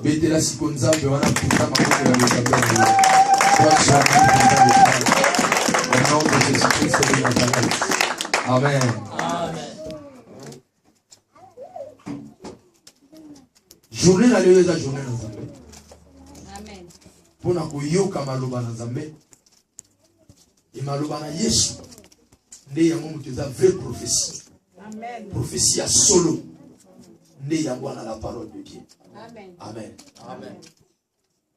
Betela sikonzambe wana kuta makoto ya mtabani. Au nom de Jésus-Christ de Nazareth. Amen. Journée na leo eza journée na Nzambe. Amen. Pona koyoka maloba na Nzambe. Et maloba na Yesu. Nde yango mutu eza vraie prophétie. Amen. Prophétie à solo. Nde yango na la parole de Dieu. Amen. Amen. Amen.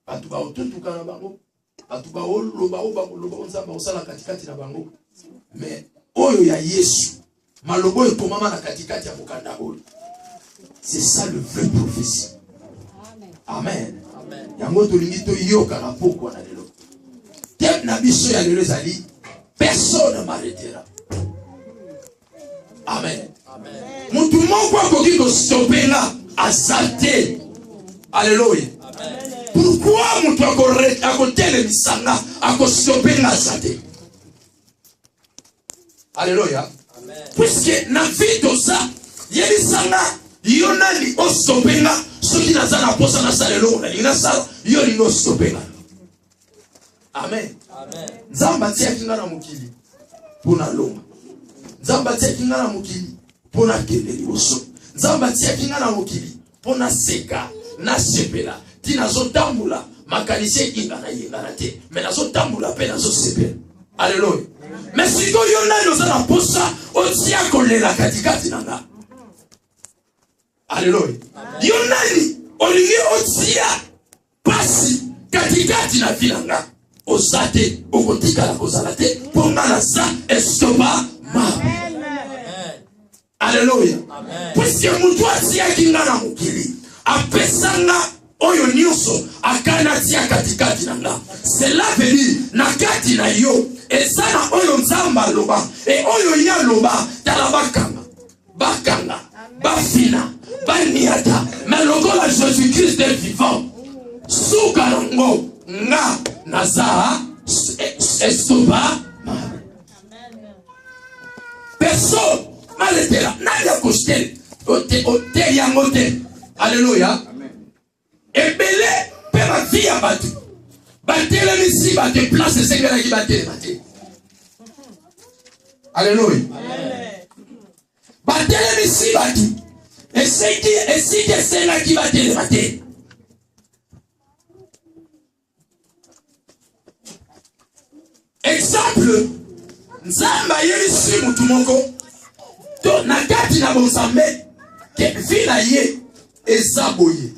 Batu ba otutuka na bango. Batu ba oloba loba Nzambe osala katikati na bango. Mais oyo ya Yesu. Malobo ekomama na katikati ya mokanda oyo. C'est ça le vrai prophétie. Amen. Amen. Yango tolingi to yoka na poko na lelo. Tem na biso ya lelo ezali personne ne m'arrêtera. Amen. Amen. Mutu moko akoki ko stopela azate. Alléluia. Amen. Pourquoi mutu akotele misanga akostopela azate? Alléluia. Amen. Puisque na vie de ça, yelisanga yonali ostopenga soki nazana posa na salelo na linasa yoni no stopenga. Amen. Amen. Nzamba tia kinga na mukili pona loma. Nzamba tia kinga na mukili pona kendeli oso. Nzamba tia kinga na mukili pona seka na sepela. Tina zo tambula makanise kinga na yenga na te. Mais nazo tambula pe nazo sepela. Alléluia. Mais si ko yonali ozana posa otia kolela katikati nanga. Alléluia. Yonali olingi otia pasi katikati na filanga ozate okotika la kozalate ponga na sa estoba ma. Alléluia. Puisque mutu atia kinga na mukili apesanga oyo nyonso akana tia katikati nanga. Cela veut dire na kati na yo esana oyo Nzamba loba e oyo ya loba talabakanga bakanga bafina baniata mais lokola Jésus-Christ est vivant sukarango nga naza estoba personne maletela naya kostel ote yangote. Alléluia. Ebele pe ma vie abatu batele misi bate place sengela ki batele bate. Alléluia. Batele misi batu Essaye de cela qui va te lever. Exemple, Nzamba yelisi mutu moko to nakati na bonzambe ke vila ye ezaboye.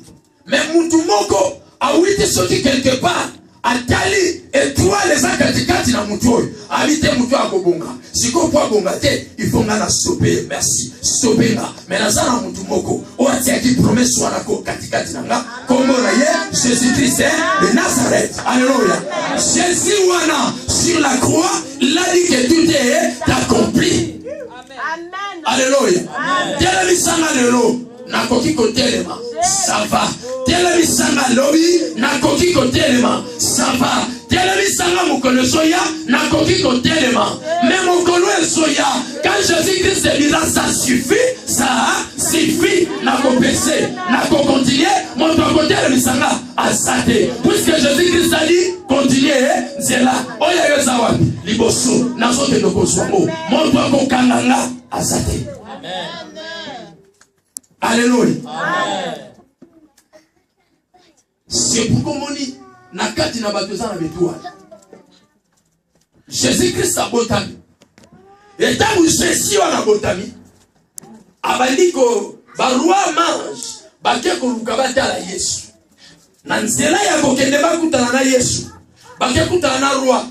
Mais mutu moko awite soki quelque part atali étoile za katikati na mutu oyo abite mutu akobonga siko po bonga te il faut ngana stopper. Merci stopper nga mais nazana mutu moko o atiaki promesse wana ko katikati na nga kombo na ye Jésus Christ de Nazareth. Alléluia. Jésus wana sur la croix il a dit que tout est accompli. Amen. Alléluia. Tela misanga lelo nakoki kotelema ça va. Tela misanga lobi nakoki kotelema ça va. Tela misanga mokolo soya nakoki kotelema mais mokolo soya quand Jésus-Christ dira ça suffit nakopese nakokontinue mon kotel misanga asate puisque Jésus-Christ a dit continuer zela oya yo zawapi liboso nazote ndokozwango mon kokanganga asate. Amen. Alléluia. Amen. C'est pourquoi on dit nakati na batoza na betuwa Jésus-Christ a botami et tant Jésus a botami abandiko barua mange bake ko lukabata la Yesu na nzela ya kokende bakutana na Yesu bake kutana na roi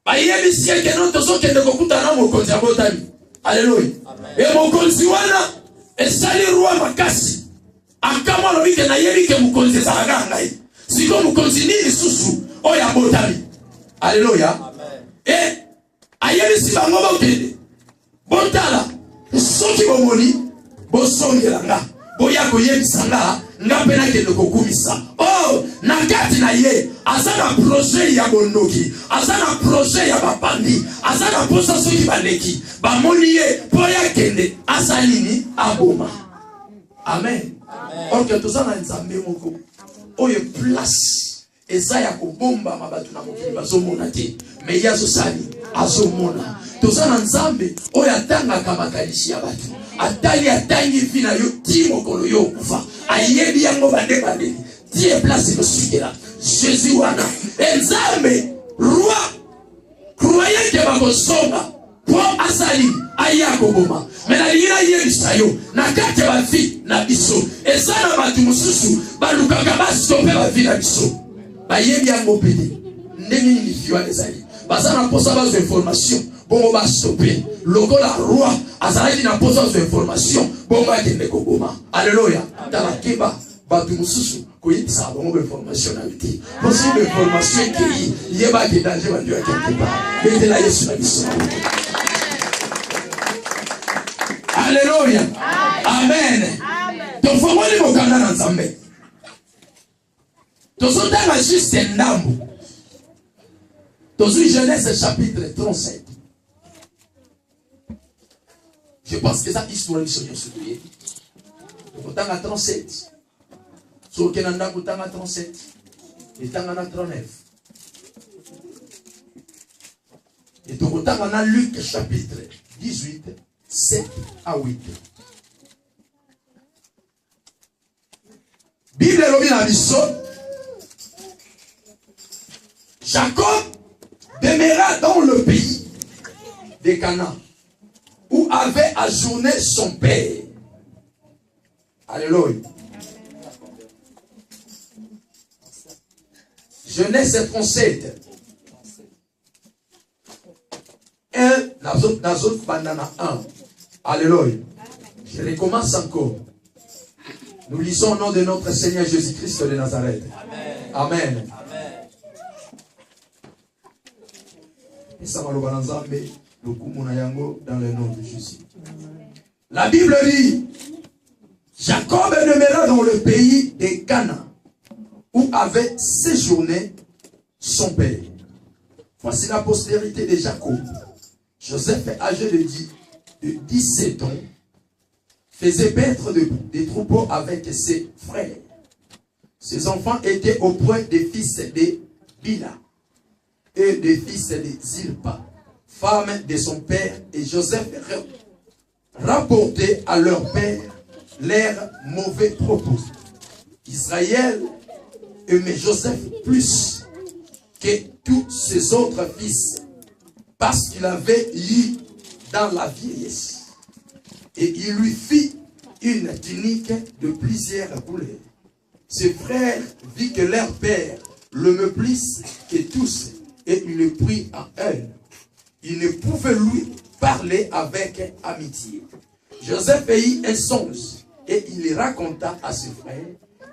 bayebi sieke no tozo kende kokutana na mokonzi a botami. Alléluia. Et mokonzi wana esali roi makasi akama lobike na yebike mukonzi zalaka ngai siko mukonzi nini susu oya botami. Alléluia. Et ayebi si bango bakende botala soki bomoni bosongela nga boya koyebisa nga nga pena kende kokumisa oh nakati na ye azana projet ya bondoki azana projet ya bapandi azana posa soki baleki bamoni ye boya kende asalini aboma. Amen. Or que tous en Nzambe moko. Oye place. Eza ya kobomba mabatu na mokili bazomona te. Mais yazo sali azomona. Tous en Nzambe oye atanga kamakalishi ya batu. Atali atangi fina yo timo kolo yo kufa. Ayebi yango bande bande. Dieu place le suite Jésus wana. Nzambe roi croyant que bakosomba po asali aya koboma. Mais la lira yebisa yo na kati ba vie na biso. Ezana batu mususu balukaka ba stopper ba vie na biso. Ba yebi yango pede. Ndenge ni fiwa ezali. Bazana posa ba information. Bongo ba stopper. Logo la roi azali na posa ba information. Bongo akende koboma. Alléluia. Dans la keba batu mususu koyebisa bongo information na biti. Possible information qui yeba ke danger ba Dieu quelque part. Bete la Yesu na biso. Alléluia. Amen. Donc faut moi les mokanda na Nzambe. Tozotanga juste ndambo. Tozu Genèse chapitre 37. Je pense que ça histoire de Seigneur se prier. Tozotanga 37. So kenanda kutanga 37. Et tanga 39. Et tozotanga na Luc chapitre 18. 7 à 8. Bible lobi na biso. Jacob demeura dans le pays de Canaan où avait ajourné son père. Alléluia. Genèse 37. Nazot banana 1. Alléluia. Je recommence encore. Nous lisons au nom de notre Seigneur Jésus-Christ de Nazareth. Amen. Dans le nom de Jésus. La Bible dit, Jacob demeura dans le pays de Canaan, où avait séjourné son père. Voici la postérité de Jacob. Joseph, âgé de 17 ans, faisait paître des troupeaux avec ses frères. Ses enfants étaient auprès des fils de Bila et des fils de Zilpa, femme de son père, et Joseph rapportait à leur père leurs mauvais propos. Israël aimait Joseph plus que tous ses autres fils, parce qu'il avait eu dans la vieillesse. Et il lui fit une tunique de plusieurs couleurs. Ses frères virent que leur père l'aimait plus que tous, et il le prit en haine. Il ne pouvait lui parler avec amitié. Joseph eut un songe, et il les raconta à ses frères,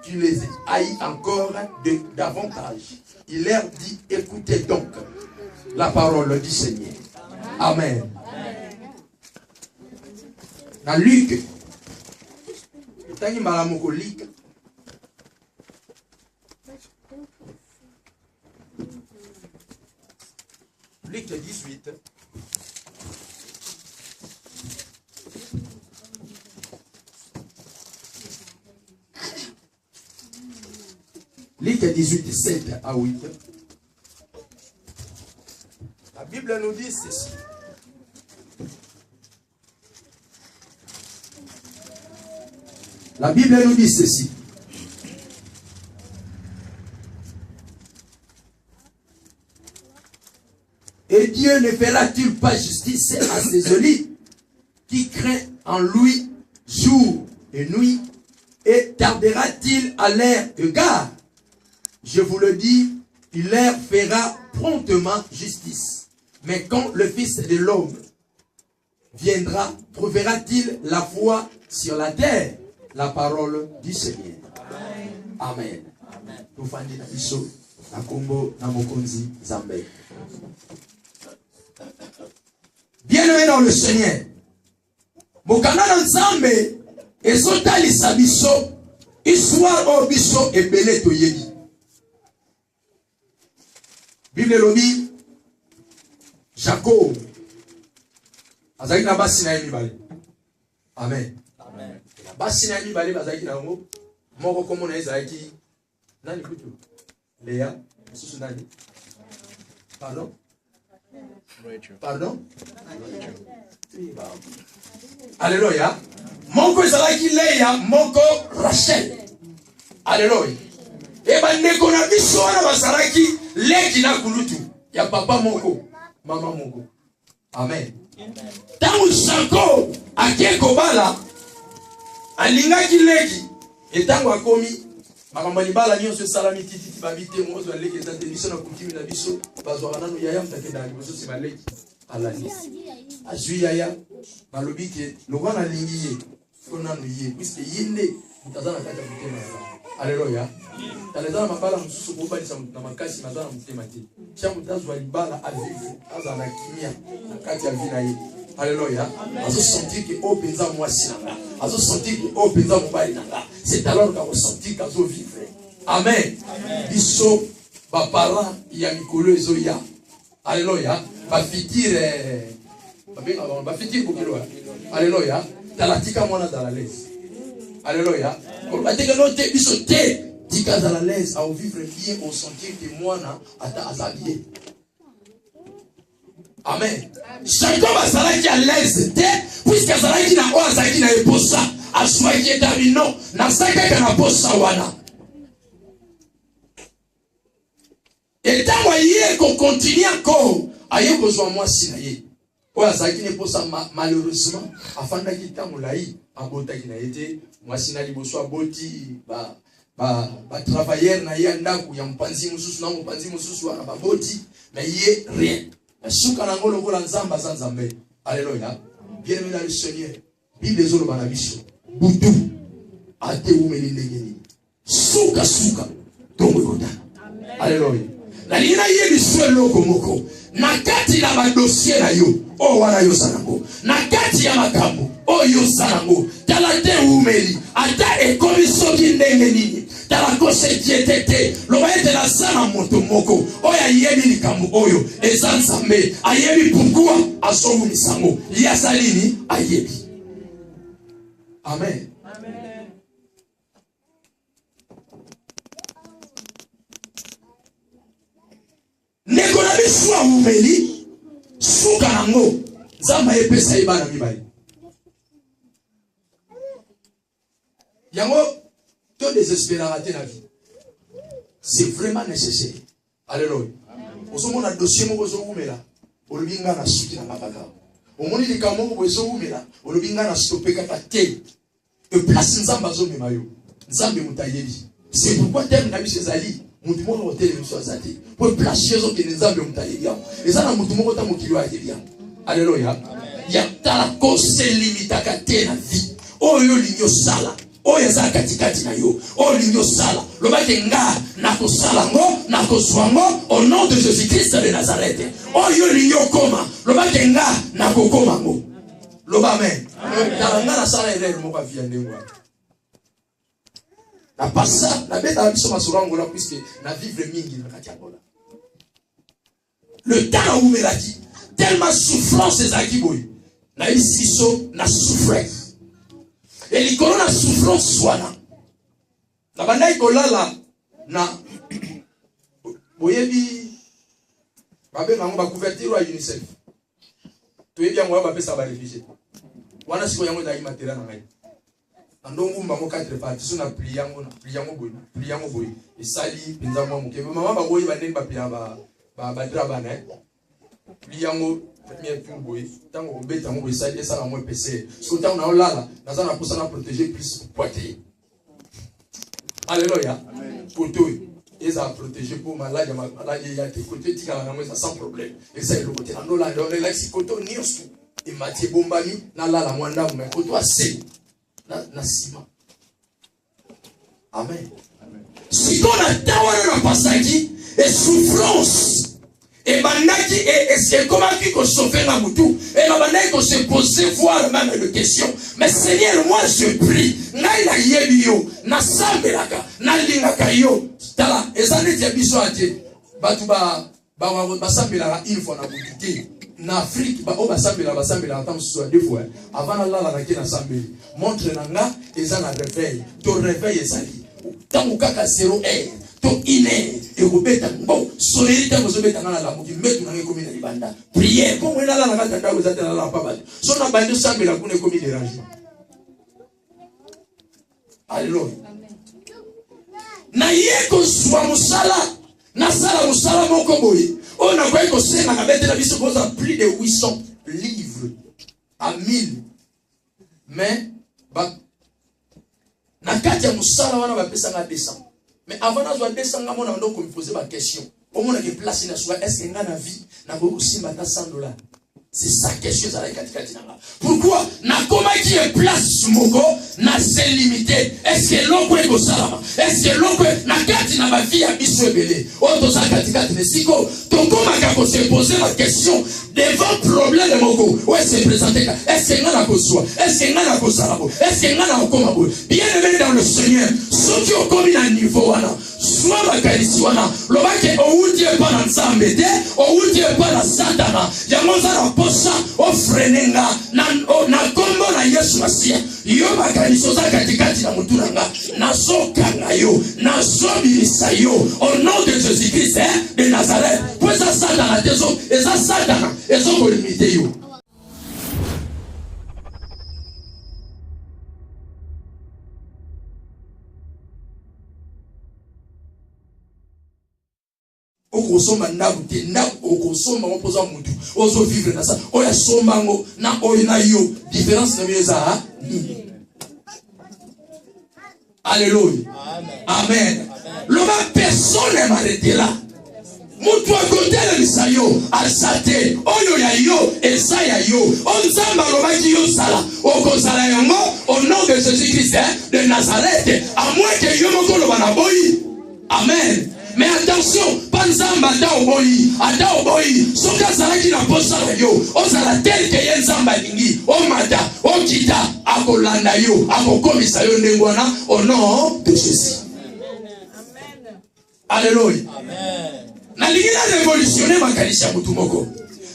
qui les haït encore davantage. Il leur dit, écoutez donc la parole du Seigneur. Amen. Dans Luc, Luc 18. Luc 18, 7 à 8. La Bible nous dit ceci. La Bible nous dit ceci. Et Dieu ne fera-t-il pas justice à ses élus qui craint en lui jour et nuit, et tardera-t-il à leur égard? Je vous le dis, il leur fera promptement justice. Mais quand le Fils de l'homme viendra, trouvera-t-il la foi sur la terre? La parole du Seigneur. Amen. Bien-aimé dans le Seigneur, Mokana Nzambe ezotali sabiso histoire obiso ebele toyebi. Bible lobi Jacob azali na basi na mibale. Amen. basi na mibale bazaki na ngo moko komo na ezaki nani kutu Léa susu nani pardon pardon alléluia moko ezalaki Léa moko Rachel alléluia e bandeko na biso wana bazalaki leki na kulutu ya papa moko mama moko amen tangu Jacob akeko bala alingaki leki etango akomi makambo libala nyonso salami titi babite mozo leki ezate biso na kutimi na biso bazwa nanu yaya mtakenda liboso si baleki alani azui yaya balobike lokwana lingi ye konanu ye puisque yinde mutazana kati ya mutema alléluia talezana mabala mususu kobalisa na makasi mazana mutema te tia mutazwa libala avive azana kimia na kati ya vina ye alléluia azo sentir que o penza mwasi nanga azo sentir que o penza mobali nanga c'est alors qu'on sentir qu'azo vivre amen biso ba parents ya mikolo ezoya alléluia ba fitire ba fitire bokelo alléluia talatika mwana dans la laisse alléluia on dit que notre biso te tika dans la laisse à vivre bien au sentir que mwana ata azabie amen Jacob azalaki à l'aise te puisque azalaki na oyo azalaki na eposa aswaki etamino na sakaka na posa wana etango ye kokontinue encore aye kozwa mwasi na ye oyo azalaki na eposa malheureusement afandaki ntango lai abotaki na ye te mwasi na liboso aboti travailleur na ye ya ndako ya mopanzi mosusu na mopanzi mosusu wana baboti mais ye rien suka na ngolo kola nzamba za nzambe alléluia bien-aimé dans le Seigneur bible ezolo bana biso butu ate umeli ndengeni suka tongo kota alléluia na lina ye biso loko moko na kati na ba dossier na yo o wana yo sanango na kati ya makambo o yo sanango tala te umeli ata ekomi soki ndengeni tala kose dietete lobaete la sana moto moko oya yebi likambo oyo eza nzambe ayebi pourquoi asobu misango ya salini ayebi amen ndeko na biso umeli suka nango nzamba epesa ibana mibali yango to désespérate la vie c'est vraiment nécessaire alléluia osomona dossier moko zomela olobinga na suki na mabaka omoni likambo moko ezomela olobinga na stopeka ta te e place nzamba zomema yo nzambe mutayebi c'est pourquoi terme na biso ezali mutu moko hotel biso azati pour place yezo ke nzambe mutayebi eza na mutu moko ta mokilo ayebi alléluia ya tala kose limitaka te na vie oyo linyo sala oyo za katikati na yo oyo linyo sala lobake nga na kosala ngo na kozwa ngo au nom de Jésus Christ de Nazareth oyo linyo koma lobake nga na kokoma ngo loba amen tala nga na sala ele moko avia ndengo na passa na beta biso masurango la puisque na vivre mingi na kati ya bola le temps où melaki tellement souffrance ezaki boy na isiso na souffrance et les corona souffrance wana na bandai kolala na boyebi babe nango ba couverture à UNICEF to yebi yango ba pesa ba réfugié wana siko yango da matériel na ngai andongo mbango 4 parties so na pli yango boy esali penza mwa muke mama ba boyi ba ndenge ba pia ba draba na pli yango première tour boy tango obeta ngo esali esala mo PC so tango na olala nazana posa na protéger plus poitiers alléluia poto eza protéger pour maladie ya te côté tika na mo sans problème eza le côté na olala on est si koto niosu et matie bombami na lala mwanda mo koto ase na sima amen si on a tawana na pasaki et souffrance et bandaki et comment qu'il sauver la moutou et la bandaki qu'on se poser voir même une question mais Seigneur moi je prie na yebio na sambelaka na lingaka yo tala ezane te biso ate batu ba sambelaka une fois na boutique En Afrique, on va s'embêter deux fois. Avant la qui na s'embêter. Montre nanga et ça na réveil. Ton réveil est sali. Tant ou kaka 0 heure, ton iné et vous bêta bon. Soleil tant vous bêta na la muki metu na komi na libanda. Prière comme on a la na tata vous êtes na la pas. So na bande s'embêter la kune komi dérangement. Alléluia. Na yeko swa musala na sala musala moko boye. On a quoi que c'est na kabete na biso posa plus de 800 livres à 1000. Mais ba na kati ya musala wana ba pesa nga 200. Mais avant na zo 200 nga mona ndo ko me poser ba question. Au mona ke place na soit est-ce que nga na vie na ko simba ta $100. C'est ça question ça la katikati nanga. Pourquoi na koma qui est place moko na c'est limité. Est-ce que l'oko eko salama? Est-ce que l'oko na kati na ba vie ya biso ebele? O to sa katikati ne siko to koma ka ko se poser la question devant problème moko. Ouais c'est présenté. Est-ce que nga na ko soa? Est-ce que nga na ko salabo? Est-ce que nga na ko mabo? Bien aimé dans le Seigneur, ceux qui ont commis un niveau wana, soit la kalisi wana, lobake o uti pa na nzambe te, o uti pa na satana. Ya monza na posa o frenenga na kombo na Yesu Masia. Yo bakaliso za katikati na mutu nanga. Na sokanga yo, na sobilisa yo au nom de Jésus-Christ de Nazareth. Pour ça satana tezo, et ça satana, et ça ko limiter yo. Okosoma ndabu te ndabu okosoma opoza mutu ozo vivre na ça oya somango na oyina yo différence na mieza alléluia amen l'homme personne ne m'arrêtera mutu akote le misayo asate oyo ya yo esa ya yo onzamba lobaki yo sala okozala yango au nom de Jésus-Christ de Nazareth à moins que yo moko loba na boyi amen. Mais attention, pas nzamba ata oboyi, soka zalaki na posa na yo, ozala tel que ye nzamba lingi, o mata, o kita, akolanda yo, akokomisa yo ndengwana au nom de Jésus. Amen. Alléluia. Amen. Na lingi na révolutionner makanisa mutu moko.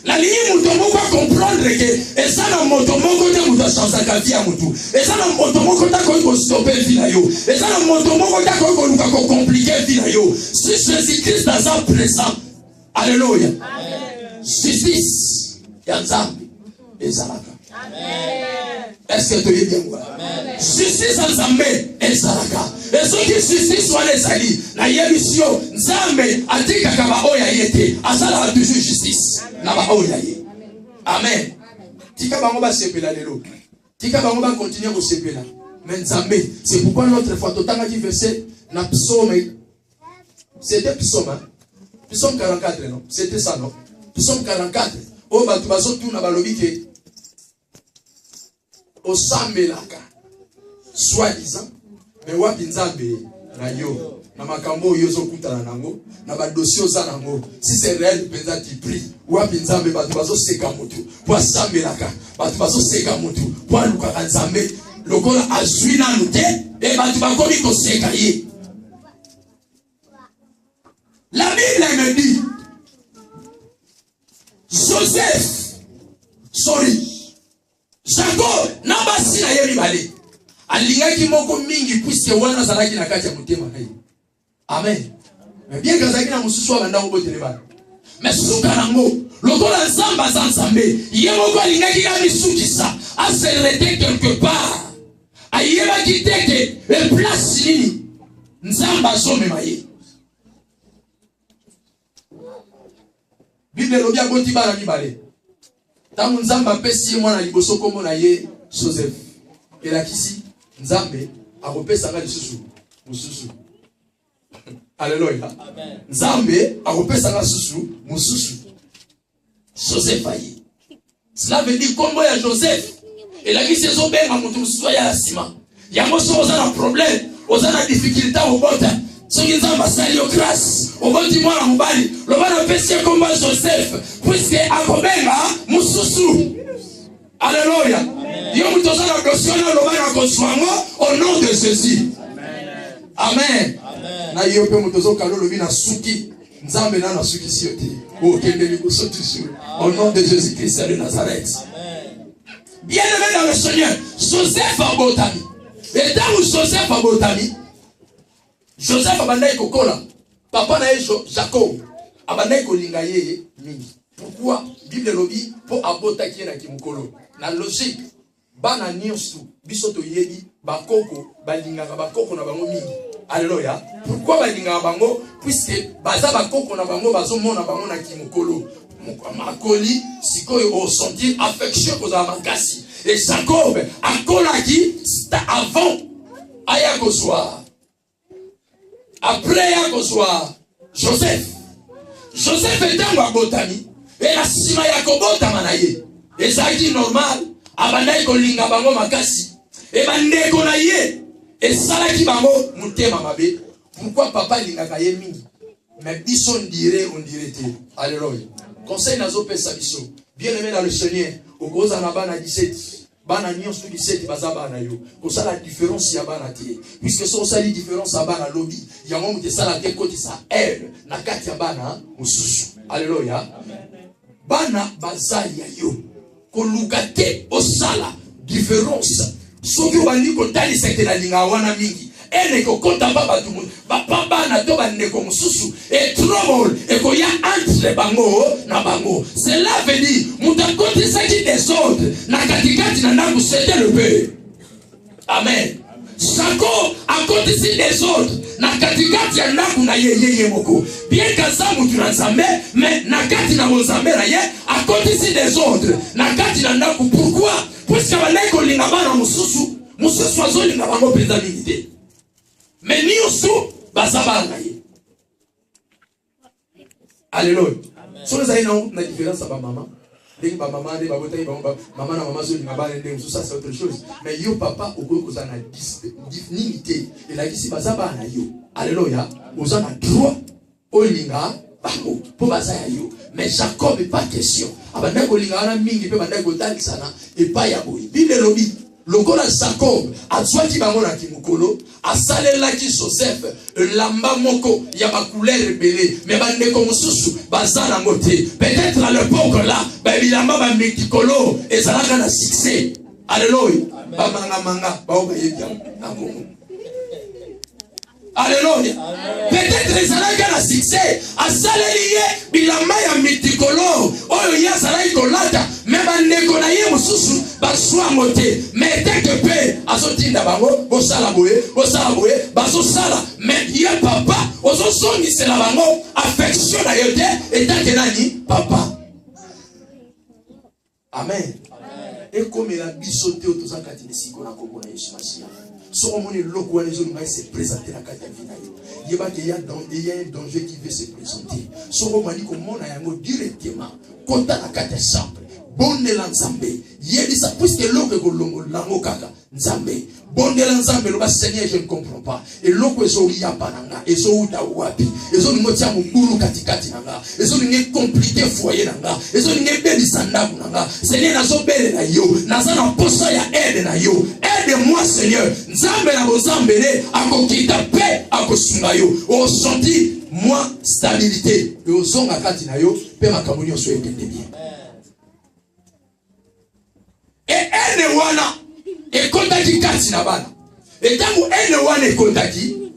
La ligne mutomoko a comprendre que et ça na motomoko te muta chansa ka vie mutu. Et ça na motomoko ta ko stopper vie na yo. Et ça na motomoko ta ko luka ko compliquer vie na yo. Si Jésus-Christ dans sa présence. Alléluia. Amen. Justice ya nzambe ezalaka. Amen. Est-ce que tu es bien moi? Justice nzambe ezalaka. Et ce qui justice soit les ali na yemission nzambe atika kaba oya yete asala toujours justice. Amen. Tika bango ba sepela lelo. Tika bango ba continuer ko sepela. Mais nzambe, c'est pourquoi l'autre fois totanga qui verset na psaume. C'était psaume hein? Psaume 44 non? C'était ça non? Psaume 44. O ba tu baso tu na balobi ke o sambelaka. Soi-disant, mais wapi nzambe na yo. Na makambo yozo kutana nango na ba dossier za nango si c'est réel penza tu prie wapi nzambe batu bazo seka mutu po sambelaka batu bazo seka mutu po luka nzambe lokola azwi na nute e batu bakomi ko seka ye. La Bible me dit Joseph Jacob na basi na ye mibale alingaki moko mingi puisque wana zalaki na kati ya mutema na ye. Amen. Mais bien que Zaki na mususu wa banda ko teleba. Mais suka nango, lokola nzamba za nzambe, yemo alingaki ka misukisa, a se rete quelque part. Ayeba kiteke e place nini? Nzamba some maye. Bible lobi akoti bana mibale. Tangu nzamba pesi mwana liboso kombo na ye Joseph. Elakisi nzambe akopesa nga lisusu mususu. Alléluia. Amen. Nzambe akopesa nga susu mususu. Joseph ayi. Cela veut dire kombo ya Joseph. Elakisi zo benga mutu mususu ya sima. Yango so ozana problème, ozana difficulté au bota. Soki nzamba sali yo grâce, oboti mwana mobali, lobana pesi kombo Joseph, puisque akobenga mususu. Alléluia. Yo mutu ozana dosiona lobana koswango au nom de Jésus. Amen. Amen. Na yo pe mutozo kalo lobi na suki Nzambe nana suki si yote. Au nom de Jésus-Christ de Nazareth. Bien aimé dans le Seigneur, Joseph a botami. Et tant que Joseph a botami, Joseph a bandai kokola. Papa na Jacob a bandai kolinga ye mingi. Pourquoi Bible lobi pour abota ki na kimukolo. Na logique, bana nyonsu bisoto yebi bakoko balingaka bakoko na bango mingi. Alléluia. Pourquoi balingaka bango? Puisque baza bakoko na bango bazomona bango na kimukolo. Makoli sikoyo au sentir affection pour makasi. Et Jacob akolaki avant aya kozwa. Après aya kozwa Joseph. Joseph était en botami. Et la sima ya kobotama na ye. Et ça dit normal. Abandai kolinga bango makasi. Et bandeko na ye. Et salaki bango mutema mabe. Pourquoi papa lingaka ye mingi? Mais biso on dirait te. Alléluia. Conseil nazo pesa biso. Bien aimé dans le Seigneur. Au gros anabana 17. Bana nyonso 17 baza bana yo. Ko sala différence ya bana tie. Puisque so sali différence ya bana lobby. Yango mute sala te koti sa aide na kati ya bana mususu. Alléluia. Bana bazali ya yo. Ko lukate osala différence. Soki bandi ko tali sete na linga wana mingi. Ene ko konta baba tout monde. Papa bana to bande ko mususu et trouble et ko ya entre bango na bango. Cela veut dire mutakoti saki des autres na katikati na nangu c'était le peu. Amen. Sako akotisi des autres na katikati ya nangu na yeye moko. Bien kaza mutu na nzambe mais na kati na nzambe na ye akotisi des autres na kati na nangu. Pourquoi? Puisque balai ko linga bana mususu azo linga bango penza mingi. Mais ni aussi bazaba na ye. Alléluia. So les aïna na différence à maman. Dès que maman de babota maman na maman zo linga bana ndé ça c'est autre chose. Mais yo papa oko kozana dignité et la kisi bazaba na yo. Alléluia. Ozana droit o linga bango po bazaya yo. Mais Jacob pas question. Abanda ko linga na mingi pe banda ko talisana et pas ya boy. Bible lobi lokola Jacob azwaki bango na kimukolo asalelaki Joseph lamba moko ya ba couleur belé mais bandeko mususu bazana ngote peut-être à l'époque là ba bilamba ba mikolo ezalaka na succès. Alléluia. Ba manga ba obayebia akongo. Alléluia. Peut-être ezalaka na succès asaleliye bilamba ya mikolo oyo ya salai kolata mais bandeko na ye mususu baswa moté mais dès que pe azotinda bango bosala boye baso sala mais ye papa ozo songi c'est la bango affection na yote et tant que nani papa. Amen. Et comme la bisoté autour de kati siko na kombo na Yesu Masiya. So on moni loko wana zo ngai se présenter na kati ya vina yo. Yeba que il y a un danger qui veut se présenter. So on mani ko mona yango directement kota na kati ya chambre. Bonne l'ensemble. Yebisa puisque l'eau que l'ongo lango kaka nzambe. Bonne l'ensemble le Seigneur je ne comprends pas. Et l'eau que so ya pananga et so uta wapi. Et so ngotia mubulu katikati nanga. Et so nge compliqué foyer nanga. Et so nge beli sanda nanga. Seigneur na so bele na yo. Na za na posa ya aide na yo. Aide-moi Seigneur. Nzambe na bozambe ne akokita pe akosunga yo. O senti moi stabilité. Et o zonga kati na yo pe makamuni o so ekende bien. Et ene wana e kontaki kati na bana. Et tangu ene wana e kontaki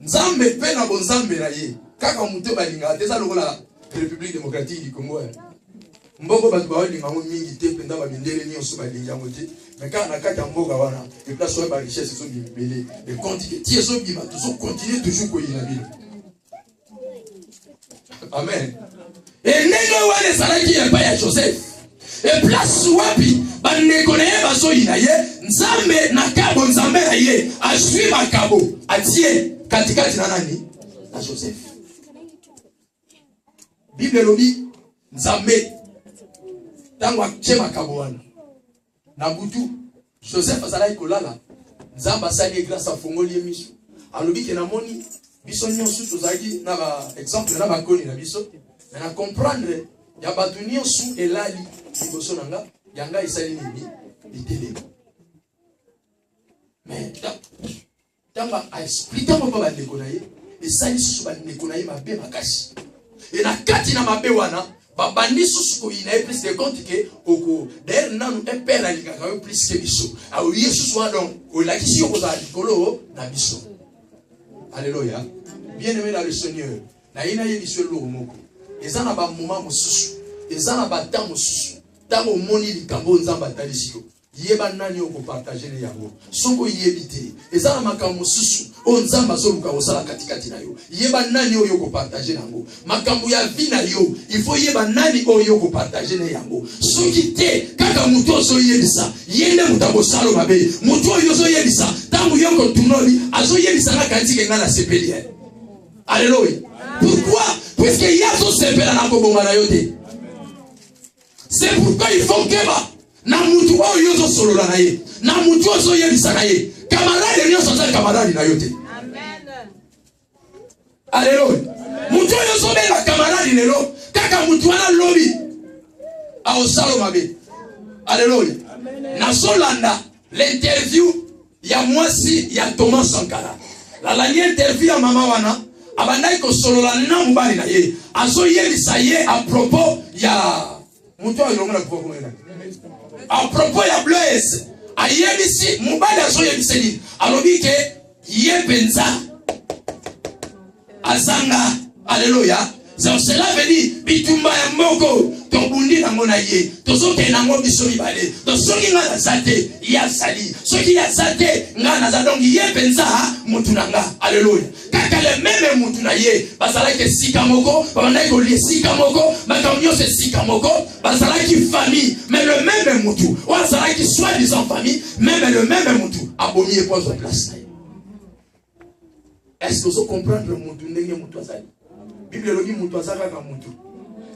nzambe pe na bonzambe na ye. Kaka muto balinga teza lokola République démocratique du Congo. Mboko batu ba linga ngo mingi te penda ba mindele ni oso balinga ngo te. Mais quand na kata mboka wana et place so ba richesse so bi belé et continue ti so bi ma toujours continuer toujours ko yina bi. Amen. Et nego wana salaki ya pa ya Joseph. Et place wapi bandeko na ye baso yina ye nzambe na kabo nzambe na ye asui makabo atie katikati na nani na Joseph. Bible lobi nzambe tango atie makabo wana na butu Joseph azalaki kolala nzambe asali grâce à fongoli ye miso alobi ke na moni biso nyonso tozalaki na ba exemple na bakoni na biso mais na comprendre ya batu nyonso elali liboso nanga yanga isali nini litele mais tanga a expliqué mo ba bandeko na ye et ça il sous bandeko na mabe makasi et na kati na mabe wana babandi sous ko ina plus de compte que oko d'ailleurs nanu un père la lika plus que biso a yesu soit donc o la kisi ko za likolo na biso. Alléluia. Bien-aimé dans le Seigneur, na ina ye biso lo moko ezana ba moment mosusu ezana ba temps mosusu tango moni likambo nzamba talisiko yeba nani oko partager le yango soko yebite ezana makambo mosusu o nzamba zoluka osala katikati na yo yeba nani oyo oko partager nango makambo ya vie na yo il faut yeba nani oyo oko partager ne yango soki te kaka muto ozo yebisa yende mutambo salo mabe muto oyo ozo yebisa tango yoko tunoli azo yebisa na katika ngala sepeli. Alléluia. Pourquoi? Puisque yazo sepela na kobonga na yote. C'est pourquoi il faut que ba na mutu oyo yozo solola na ye na mutu ozo yebisa na ye camarade nyo soza camarade na yote. Amen. Alléluia. Mutu oyo yozo bela camarade lelo kaka mutu wana lobi a osalo mabe. Alléluia. Na solanda l'interview ya mwasi ya Thomas Sankara la dernière interview ya mama wana abandai ko solola na mubali na ye azo yebisa ye à propos ya mutu oyo ngona kuvuga ngena à propos ya Blaise ayebisi mubali azo yebisa ni alobi ke ye penza azanga. Alléluia. Cela veut dire bitumba ya moko tobundi na mona ye tozoke na ngo biso mibale to soki nga na zate ya sali soki ya zate nga na za donc ye penza mutu nanga. Alléluia. Kaka le même mutu na ye basala ke sika moko babanda ko li sika moko makamyo se sika moko basala ki famille mais le même mutu ou basala ki soi-disant famille même le même mutu abonnier pour sa place. Est-ce que vous comprenez le mutu ndenge mutu azali? Bible lobi mutu azaka ka mutu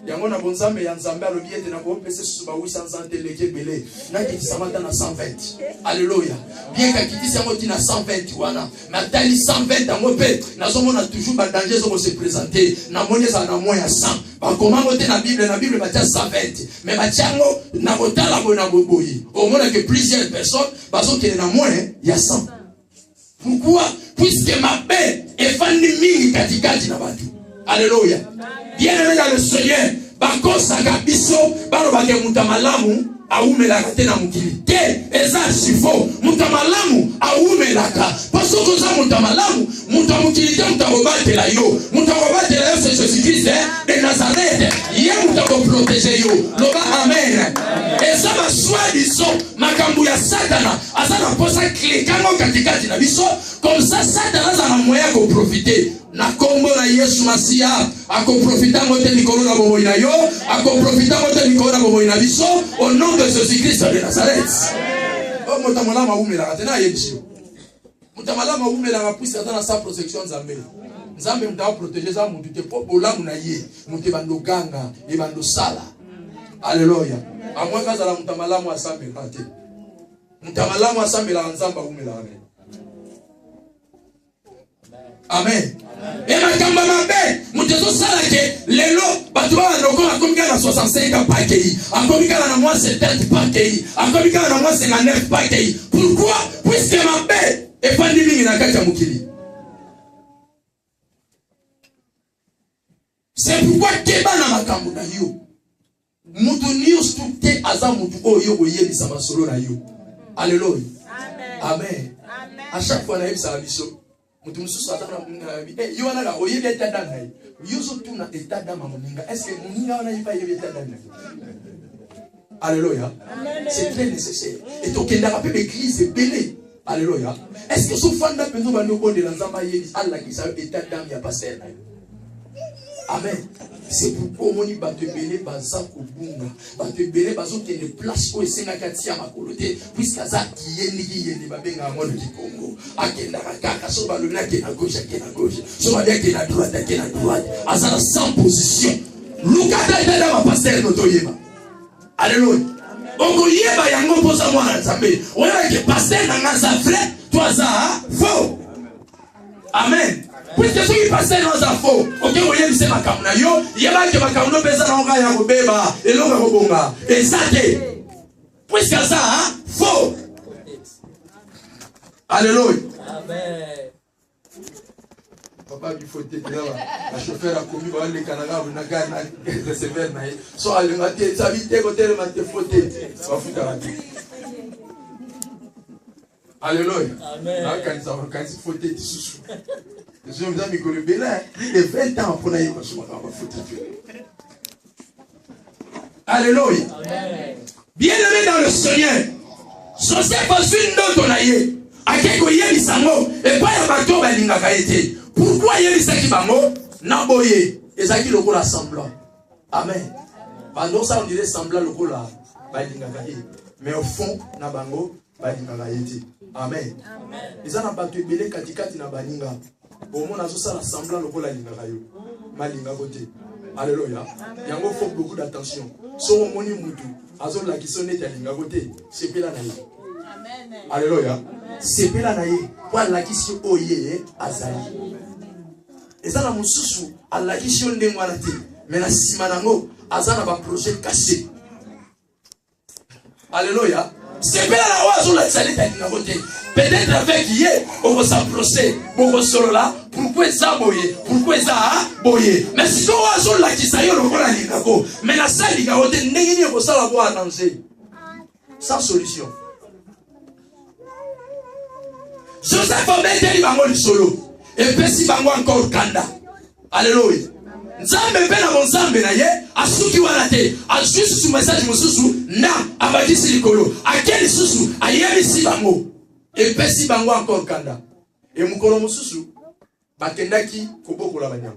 yango na bonzambe ya nzambe alobi ete na ko pese suba 800 teleke belé na kiti samata na 120. Alléluia. Bien ka kiti samoti na 120 wana na tali 120 yango pe nazomona toujours ba danger zo se présenter na moni za na moya 100 ba komamo te na Bible ba tia 120 mais ba tiango na botala bona boboyi au moins que plusieurs personnes bazo ke na moya ya 100. Pourquoi? Puisque ma paix est fandi mingi katikati na batu. Alléluia. Bien-aimé dans le Seigneur, bakosa kabiso balobake mutamalamu aumelaka te na mukili te eza sifo mutamalamu aumelaka parce que ça mutamalamu mutamukili te mutakobatela yo mutakobatela yo c'est Jésus-Christ de Nazareth ye mutako protéger yo loba amen. Eza baswadiso makambu ya Satana azana posa klikango katikati na biso comme ça Satana azana moyen ko profiter na kombo na Yesu Masia ako profita ngote likolo na bobo ina yo ako profita ngote likolo na bobo ina biso au nom de Jésus-Christ de Nazareth. O mutamala umela katena yebisho mutamala umela puisque atana sa protection nzambe nzambe mta protéger za mutu te po bolamu na ye mutu bando ganga e bando sala. Alléluia. Amwa kaza la mutamala asambe kate mutamala asambe la nzamba umela ane. Amen. Et ma kamba mabe, mutezo salake lelo batuba ndoko akomika na 65 pakei, akomika na moi 70 pakei, akomika na moi 59 pakei. Pourquoi? Puisque mabe est pas mingi na kati ya mukili. C'est pourquoi keba na makambo na yo. Mutu nios tukte aza mutu oyo oyebisa masolo na yo. Alléluia. Amen. Amen. À chaque fois na yebisa biso mutu mususu atana yo wana ga oyebi eta dana yo so tuna eta dama moninga est-ce que moninga wana yipa yebi eta dana? Alléluia. C'est très nécessaire et tokenda ka pe église belé. Alléluia. Est-ce que so fanda penzo bando ko de nzamba yebi Allah ki sa eta dama ya passer na yo? Amen. C'est pourquoi on y va te bénir, baza kubunga, va te bénir, bazo qui est place où c'est na katia makolote, puisqu'à ça qui est babenga mon du Congo, à kenda kaka, so ba le na qui est à gauche, so ba qui est à droite, à sans position. Lukata ita ma pasteur notoyeba. Alléluia. Ongo yeba yango posa mwana nzambe. Oya ke pasteur na ngasa frère, toi ça faux. Amen. Puisque ceux qui passaient dans un faux, ok, vous voyez, c'est ma camna yo, il y a que ma camna pesa na onga ya kobeba, et l'onga kobonga, et ça te, puisque ça, hein, faux. Alléluia. Amen. papa il faut t'aider là. Le chauffeur a commis le Canada, on a gagné le sévère. So allez mater, ça vite côté le mater faut t'aider. Ça va foutre la vie. Alléluia. Amen. Quand il faut t'aider sous. Je me dis que le Bénin, il est 20 ans pour aller au chemin. Alléluia. Amen. Bien-aimé dans le Seigneur, Joseph a su une autre naïe. A quelque yéli sango et pas ya bato balingaka été. Pourquoi yéli saki bango na boye ezaki lokola semblant. Amen. Pendant ça on dirait semblant lokola balingaka été. Mais au fond na bango balingaka été. Amen. Amen. Ezana bato ebele katikati na baninga. Au moins nazo sala semblant lokola lingaka yo. Malinga côté. Alléluia. Yango faut beaucoup d'attention. So moni mutu azo la kisone ya linga côté. C'est pela na yo. Alléluia. C'est pela na ye. Kwa la kisi oye azali. Ezana mususu ala kisi onde ngwana te. Mais na sima nango azana ba projet caché. Alléluia. C'est pela na oazo la tsali ta linga côté. Peut-être avec yé on va s'approcher. Boko solo là. Pourquoi ça boye? Pourquoi ça boye? Mais si on oazo la kisa yo lokola linga ko. Mais na sali linga côté ndenge ni ko sala bo annoncer. Sans solution. Joseph a mis bango le solo. Et puis si bango encore kanda. Alléluia. Nzambe pe na monzambe na ye asuki wana te. Asusu su message mususu na abadisi likolo. Akeli susu ayemi si bango. Et puis si bango encore kanda. Et mukolo mususu bakendaki kobokola banyama.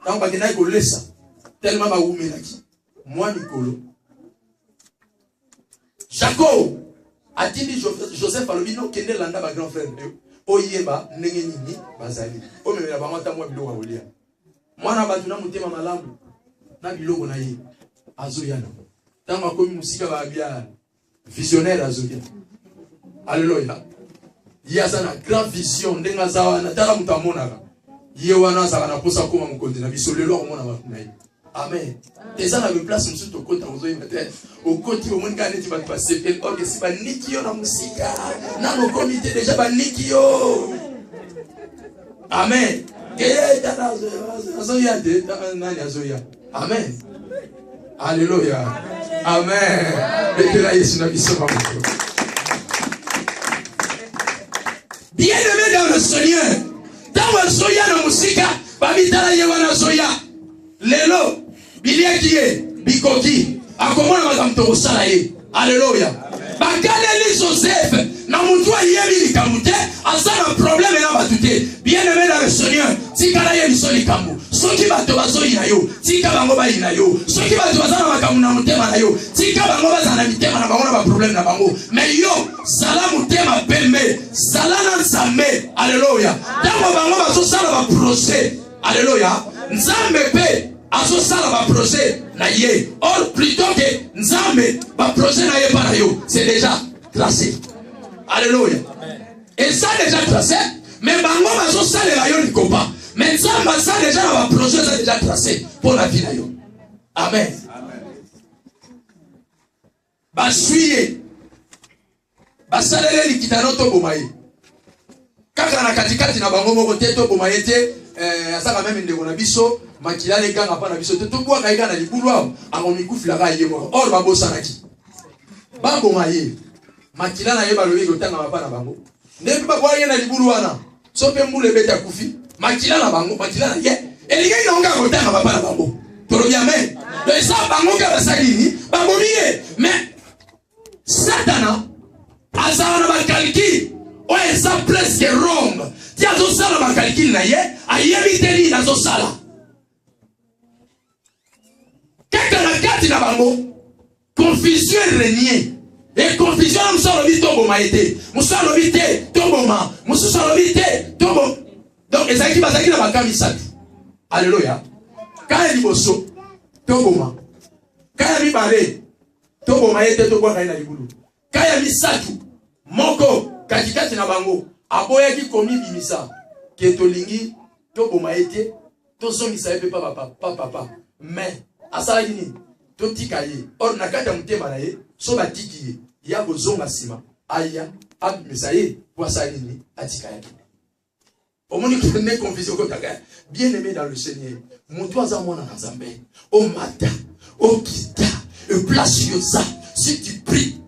Donc bakendaki kolesa tellement ba umelaki. Moi mikolo. Jacob atindi Joseph alobino kende landa ba grand frère oyeba ndenge nini bazali o memela bango ta mwa biloko olia mwana batu na mutema malamu na biloko na ye azoyana tango akomi musika ba bia visionnaire azoya. Alléluia. Yasa na grand vision ndenga zawa na tala mutamonaka ye wana za na posa koma mukonde na biso lelo omona ba na ye. Amen. Et ça, on a une place, nous sommes au côté, au côté, au monde, on est passé. Et on est pas nikio dans la musique. Dans nos comités, déjà, pas nikio. Amen. Amen. Alléluia. Amen. Bien-aimé dans le Seigneur, dans le Soya, dans la musique, Babitala Yewana Soya. Lelo bilia kiye bikoki akomona makamto kosala ye. Alléluia. Bakaleli Joseph na mutu ayebi likamute azana problème na batute. Bien-aimé dans le Seigneur, tikala ye bisoli kambu. Soki bato bazoyi na yo, tika bango bayi na yo. Soki bato bazana makamu na mutema na yo, tika bango bazana mitema na bango na ba problème na bango. Mais yo sala mutema pembe, sala na nzambe. Alléluia. Tango bango bazo sala ba procès. Alléluia. Nzambe pe azo sala ba projet na ye. Or plutôt que Nzambe ba projet na ye para yo, c'est déjà tracé. Alléluia. Et ça déjà tracé, mais bango bazo sala la yo likopa. Mais Nzambe ça déjà na ba projet ça déjà tracé pour la vie na yo. Amen. Ba suye. Ba salele likitano to bomaye. Kaka na katikati na bango moko te to bomaye te. Asaka même ndeko na biso makila le kanga pa na biso to bwa ka na libulu am angomikufila ka yemo or babosanaki bangoma ye makila na ye balobi kotanga pa na bango ndebi ba kwa ye na libulu wana so pe mbule beta kufi makila na bango makila na ye elinga inonga kotanga pa na bango tolobi amen donc ça bango ka basalini bangomi ye mais Satana azana ba calcul o esa presque wrong. Ti azo sala ba calcul na ye, ayebi teli na zo sala. Kaka na kati na bango, confusion régnier. Et confusion nous sommes lobi tombo maïté. Nous sommes lobi te tombo ma. Nous sommes lobi te tombo. Donc ezaki bazaki na bakami satu. Alléluia. Kaya liboso tombo ma. Kaya mi bare tombo maïté tombo kaya na libulu. Kaya mi satu moko katikati na bango. Aboya ki komi bimisa ke tolingi to bomaete to somisa ebe papa mais asala nini to tikaye or nakata mutema na ye so batiki ye ya bozonga sima aya abimisa ye kwa sala nini atika yake. Au moment où il y a confusion, bien aimé dans le Seigneur, mon toit à moi dans Zambé, au matin, au kita, le place yosa, si tu pries,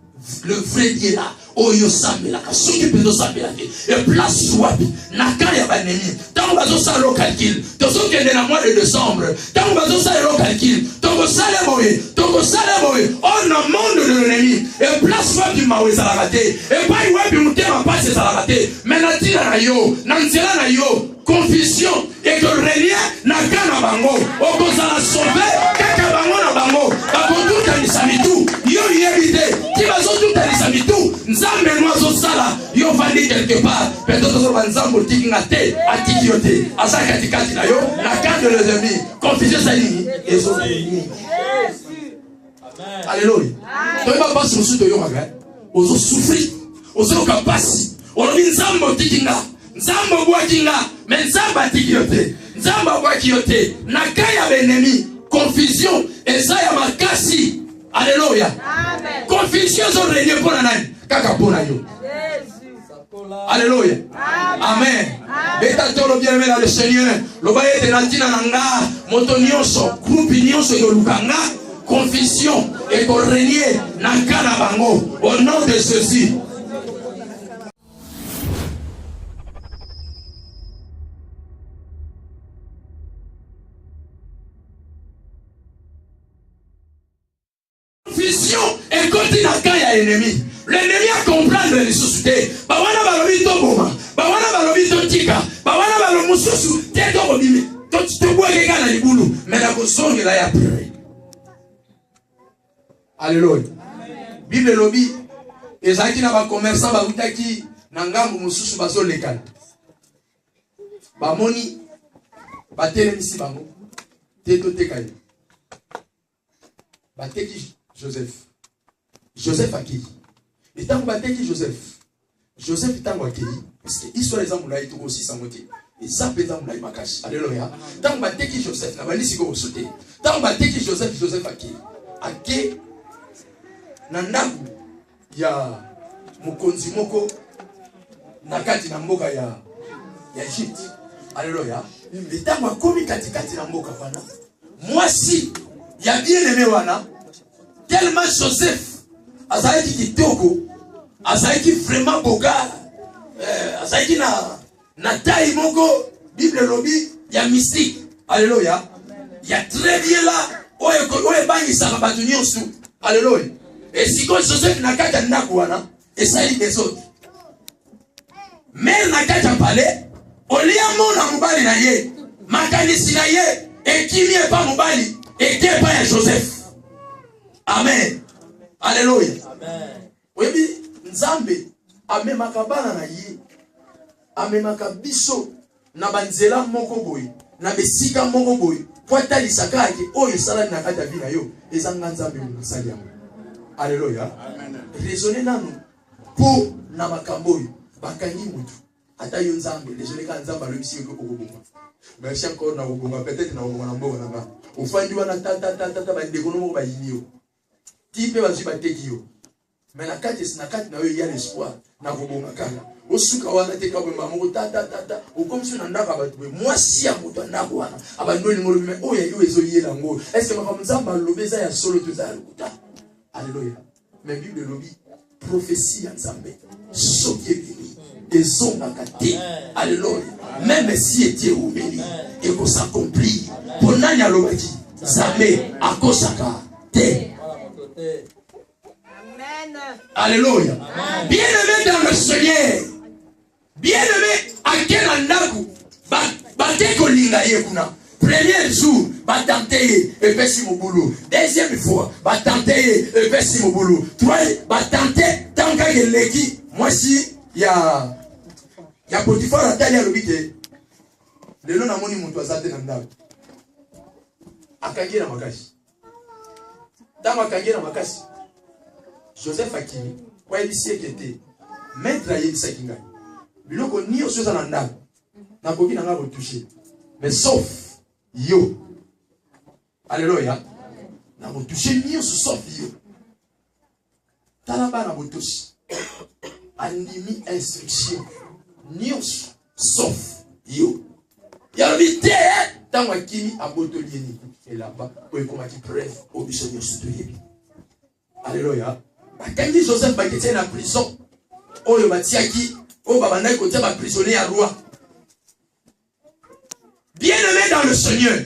le vrai Dieu là, oh yosambe là, si tu peux yosambe là, le place wapi, naka ya banemi, tant on va ça le calcul, tout ce qui est dans le mois de décembre, tant on va ça le calcul, tant on ça les moyens, on a monde de l'ennemi, et place wapi mawe ça la raté, et pas wapi mutema passe ça la raté, mais na tira na yo, nanzela na yo. Confusion et que rien n'a qu'à na bango. Au cause à la sauver, kaka bango na bango. Bako tout à l'isamitou. Yo yébité. Qui va tout à l'isamitou. Nzambe noazo sala. Yo vandi quelque part. Peut-être que nzambe tiki ngate. Atiki yote. Asa katikati na yo. La carte de l'ennemi. Confusion sali. Et so. Alléluia. Toi va pas sur de yo maga. Ozo souffrir. Ozo kapasi. Olobi nzambe tiki nga. Nzamba bwakinga, mais nzamba tikiote. Nzamba bwakiote. Nakaya benemi. Confusion. Et ça ya makasi. Alléluia. Amen. Confusion sont réunies pour la nani. Kaka pour la yo. Alléluia. Amen. Beta tolo bien aimé dans le Seigneur. Le baye de natina nanga. Motonioso. Groupe nyonso yo lukanga. Confusion. Et qu'on renie. Nakana bango. Au nom de ceci. Et continue à cailler l'ennemi. L'ennemi a comprendre les sociétés. Bawana balobi to boma. Bawana balobi to tika. Bawana balobi mususu. Te to bobimi. To bois ke kana libulu. Mais la kosonge la ya après. Alléluia. Bible lobi. Ezaki na ba commerçant ba utaki na ngambu mususu baso lekala. Ba moni ba telemisi bango. Te to te kai. Ba teki Joseph a qui? Et tant que Joseph est en qui? Parce que l'histoire des amboulaïs tout aussi sans moitié. Et ça peut être amboulaïs makash. Alléluia. Tant que Joseph n'a pas dit si vous sautez. Tant que Joseph a qui? A qui? Nandaku ya mukonzi moko nakati na mboka ya Egypte. Alléluia. Et tant que komi katikati na mboka wana. Moi si ya bien aimé wana. Tellement Joseph, Azaïki kitoko, Azaïki vraiment boga, Azaïki na taille moko, Bible lobby, il y a mystique, alléluia, il y a très bien là, oye bangi sarabatu nyonsu, alléluia. Et si quand Joseph n'a qu'à nakouana, et ça y est des autres. Mais n'a qu'à parler, on lit un mot dans Moubali na ye, Makanisi na ye, et qui n'est pas Moubali, et qui n'est pas Joseph. Amen. Alléluia. Amen. Oui, Nzambe, amemaka bana na ye, amemaka biso, na banzela moko boy, na besika moko boy, po atalisaka ake, oyo salani na kata vina yo, ezanga Nzambe musali yango. Alléluia. Amen. Raisonnez nanu, po na makambo yo, bakangi mutu, ata yo Nzambe, raisonnez ka Nzambe alobisi yo ko bonga. Merci encore na bonga, peut-être na bonga na mboka na nga. Ofandi wana tata ba ndekono mo ba yinio. Type va se battre yo. Mais la carte na yo ya l'espoir na kobonga kala. Osuka wana te ka bemba mo tata o comme si na ndaka ba tuwe. Moi si ya moto ndako wana. Aba no ni ngolo me o ya yo ezo yela ngo. Est-ce que ma Nzamba lobeza ya solo tozala lukuta. Alléluia. Mais Bible lobi prophétie ya Nzambe. Soki ebini ezonga kati. Alléluia. Même si était oubeli et qu'on s'accomplit. Pour nani alobaki. Nzambe akosaka te. Amen. Alléluia. Amen. Bien aimé dans le Seigneur. Bien aimé à quel andaku. Bate kolinga yekuna. Premier jour, batante et pesi mon boulot. Deuxième fois, batante et pesi mon boulot. Troisième, batante tant que leki. Moi si ya Potiphar atali ya lobite. Lelo na moni mutu azate na ndaku. Akangira makasi. Dans Kangé na makasi. Joseph Akini, kwa ebisi ekete. Maître ayebisa kinga. Biloko ni osoza na ndako. Na koki na nga toucher. Mais sauf yo. Alléluia. Na toucher ni sauf yo. Talaba na botoshi. Andimi instruction. Ni sauf yo. Yalobi te tango akimi abotolieni et là-bas pour combattre preuve au bichonnier soutoyebi. Alléluia. Bakangi Joseph bakete na prison. Oyo batiaki o babandaki kotia ba prisonnier à roi. Bien-aimé dans le Seigneur.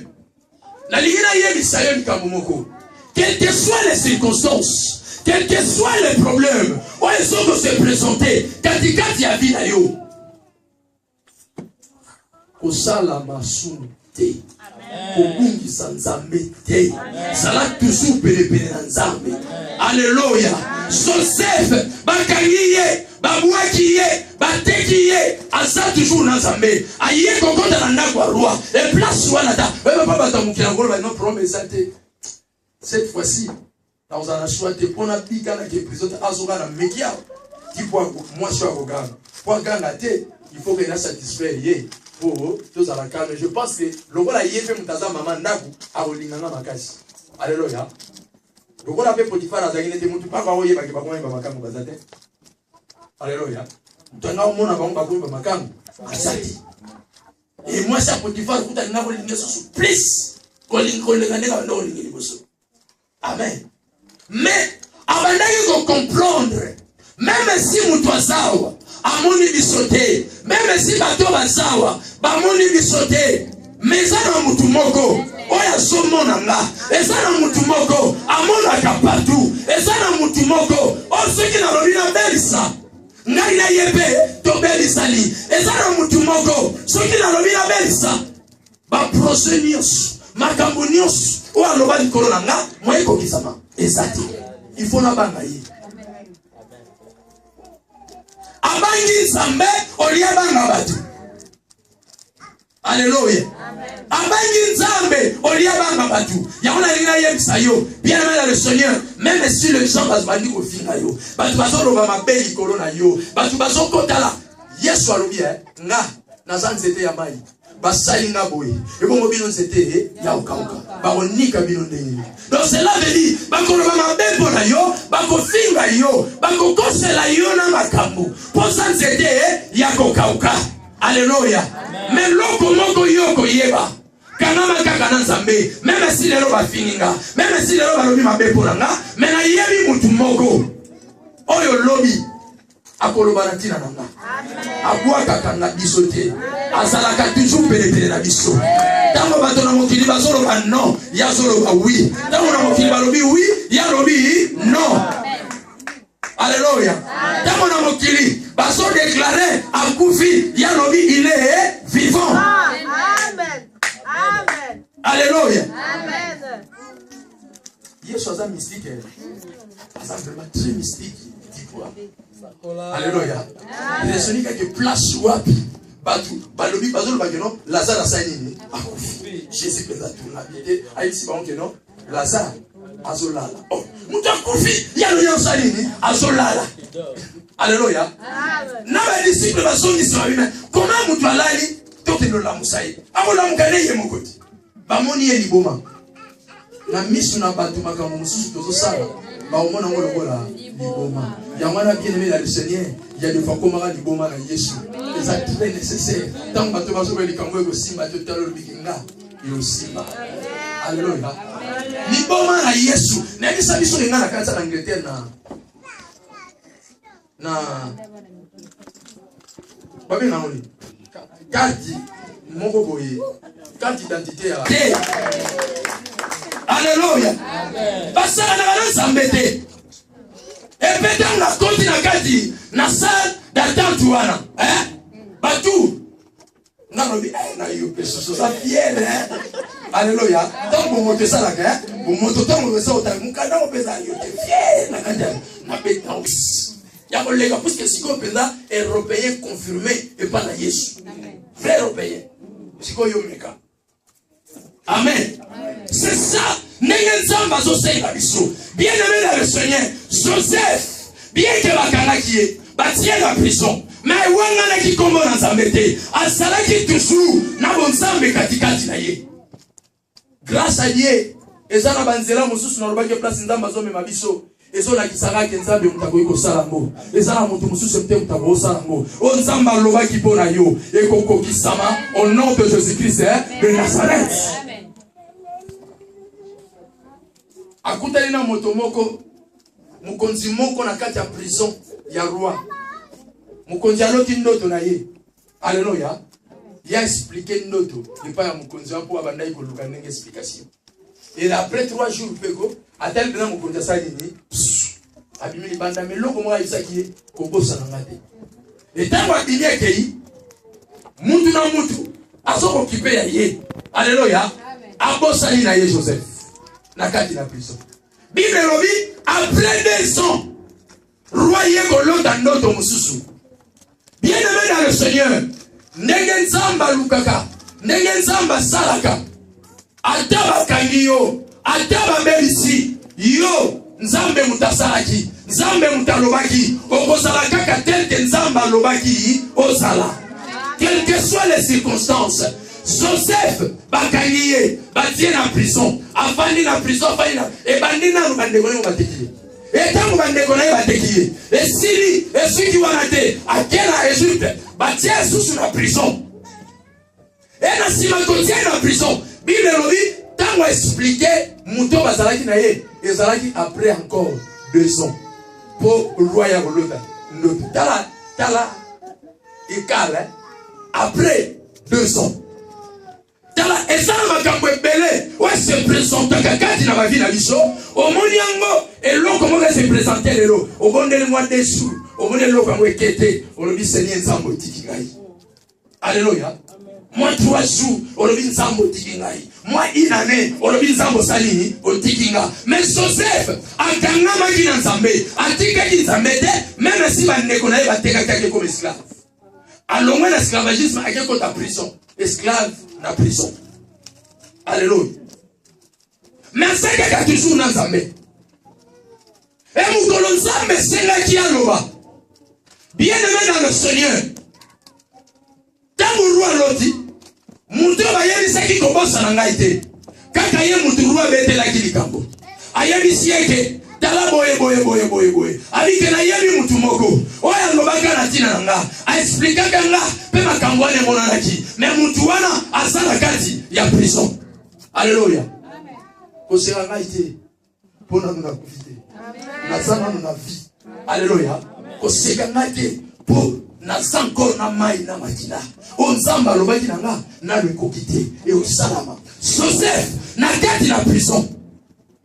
La ligina yebi sayo likamomoko. Quelles que soient les circonstances, quels que soient les problèmes, où ils sont de se présenter, katikati ya vie na yo. Kosala masunu te. Kobungisa nzambe te. Sala toujours pele na nzambe. Alléluia. Joseph bakangiye, babouakiye, batekiye, asa toujours na nzambe. Aye kokonda na ndako wa roi. Et place wana ta. Wewe papa tamukila ngolo ba no promesse te. Cette fois-ci, dans un choix de pour la pique na ke prison azoga na mekia. Qui pour moi je suis avocat. Pour gangate, il faut que na satisfaire yé. Pour tous à la calme. Je pense que le voilà yé fait mutaza maman ndaku a olinganga makasi. Alléluia. Le voilà fait Potiphar azangine te mutu pa kwa oye ba ke ba kwa ba makamu bazate. Alléluia. Tanga omona ba ngba kwa makamu asati. Et moi ça Potiphar kuta ngabo linga so please. Kolinga ndeka ndo linga liboso. Amen. Mais abandaki ko comprendre même si mutu azawa amoni bisote, même si bato bazawa bamoni bisote, mais ça na mutu moko oya somona nga, eza na mutu moko amona kapatu, eza na mutu moko o soki na lobina belisa ngai na yebe to belisa li, eza na mutu moko soki na lobina belisa ba prosenios makambo nyonso o aloba likolo na nga moi kokisama ezati il faut na banga yi abangi nzambe olia banga batu. Alléluia. Abangi nzambe olia banga batu. Yakona lina yebisa yo bien aimé dans le Seigneur, même si les gens bazbandi ko finga yo batu bazoloba mabe likolo na yo batu bazokotala Yesu alobi nga na nzete ya mai basali nga boye ebongo bino nzete ya ukauka baonika bino ndenge. Donc cela veut dire bakoloba mabe mpona yo bakofinga yo bakokosela yo na makambo posa nzete ya kokauka. Alléluia. Mais loko moko yo koyeba kanama kaka na nzambe même si lelo bafininga même si lelo balobi mabe mpona nga mais na yebi mutu moko oyo lobi akoloba na tina nanga abwaka kanga biso te azalaka toujours pele na biso. Tango bato na mokili bazoloba non ya zoloba oui, tango na mokili balobi oui ya lobi non. Alléluia. Tango na mokili baso déclarer akufi ya lobi il est vivant. Amen. Amen. Alléluia. Amen. Yesu aza mystique. Aza vraiment très mystique. Alléluia. Il est celui qui a place wapi batu balobi bazolo bakeno Lazare asanini akufi. Jésus présente tout l'habité aïsi ba onkeno Lazare azolala. Oh, mutu akufi ya lo yosanini azolala. Alléluia. Na ba disciple basongi sa bina comment mutu alali tokendo la musayi amola mukane ye mokoti bamoni ye liboma na misu na batu makambo mususu tozo sala ba omona ngolo kola liboma ya mwana bien aimé dans le Seigneur. Il y a des fois comme on liboma na Yesu c'est très nécessaire tant batu baso be likambo ko simba to talo bikinga yo simba. Alléluia. Liboma na Yesu na bisa biso nga na kanisa na Angleterre na babi na ngoli kadi moko boye carte d'identité ya Alléluia. Basala na nzambe te. Epeta na konti na kati na salle d'attente wana. Batu nalobi na yo peso so fier. Alléluia. Donc bon moto ça là bon moto tango ça ota mukanda ko pesa yo fier na kanda na pétence. Ya kolega parce que siko pesa européen confirmé et pas na Yesu. Vrai européen. Siko yo meka. Amen. C'est ça. Bien aimé dans le Seigneur, Joseph, bien que bakanaki ye, batie la prison, mais wangana ki kombo na nzambe te, azalaki toujours na bonzambe katikati na ye. Grâce à Dieu, ezana banzela mosusu na lobaki place nzamba zo mema biso. ezola kisaka ke nzambe mutako ko salango ezala mutu mususu mte mutako salango o nzamba loba ki pona yo ekoko kisama au nom de Jésus-Christ de Nazareth. Amen. Akutali na moto moko mukonzi moko na kati ya prison ya roi mukonzi aloti ndoto na ye. Alléluia. Il a expliqué ndoto et pas ya mukonzi wapo abandai ko luka ndenge explication. Et après 3 jours pego atel bena mukonzi sa nini abimi libanda meloko mwa isaki ko bosa na ngate. Et tango abimi akei mutu na mutu azoko kipe ya ye. Alléluia. Abosa ni na ye Joseph na kati na prison. Bible lobi après 2 ans roi ye ko londa ndoto mususu. Bien aimé dans le Seigneur, ndenge nzamba lukaka, ndenge nzamba salaka, ataba kangiyo, ataba belisi, yo nzambe mutasalaki, nzambe mutalobaki, okosalaka tel que nzamba lobaki, ozala. Quelles que soient les circonstances, Joseph bakangiye, batie na prison, afandi na prison, afandi na, e bandina rubandegone mubatekiye. Et tant que vous avez et Syrie, et ceux qui vont arrêter, à quelle Égypte, bâtir sous la prison. Et dans ce moment, la prison, Bible dit, tant qu'on expliqué, Mouton Bazalaki naye, et Zalaki après encore 2 ans, pour le roi Yagolota. Tala, et Kale, après 2 ans. Tala, et ça, ma campagne belé, ouais, se présente à Kakati dans ma vie, la bicho, au Moniango, et l'eau, comment elle se présentait, l'eau, au bon de mois des sous, au bon de l'eau, comme elle était, au lobby Seigneur Zambo Tikingai. Alléluia. Moi, 3 jours, au lobby Zambo Tikingai. Moi, 1 année, au lobby Zambo Salini, au Tikinga. Mais Joseph, à Kangama qui n'a Zambé, à Tika qui Zambé, même si ma nékonaï va te comme esclave. Alors, moi, l'esclavagisme, à quel côté ta prison? Esclave, na prison. Alléluia. Mais c'est qu'il y a toujours dans Zambé. Et nous collons Zambé, c'est là qui a l'oba. Bien aimé dans le Seigneur. Tant que le roi l'a dit, mon Dieu va y aller, c'est qui commence à l'engager. Quand il y a mon roi, il est là qui l'icambo. Aïe, ici, tala boye. Avec la yemi mutumoko. Oya ngobaka na tina nga. A expliquer kanga pe makangwane monanaki. Mais mutuwana asala kati ya prison. Alléluia. Amen. Kosera ngaite. Pona nuna kufite. Na sana nuna vie. Alléluia. Koseka ngate po na sanko na mai na makina. Onzamba lobaki nanga na le kokite et au salama. Joseph na kati na prison.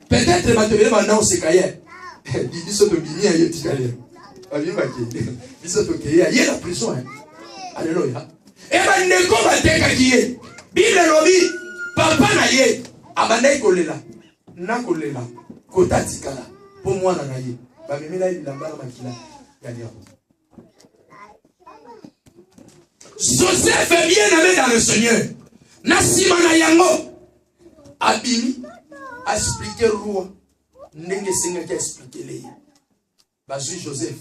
Peut-être que tu vas maintenant au Sekaye. Il dit que tu es Tikaye. Il y a la prison. Alléluia. Et bien, ne pas te dire. Bible lobi, papa na ye, abandai kolela, na kolela, kota tikala, pour moi na ye. Ba memela ilamba makila ya diabo. Joseph est bien aimé dans le Seigneur. Nasima na yango. Abimi a expliqué le roi. N'enge Seigneur qui a expliqué les. Bazui Joseph.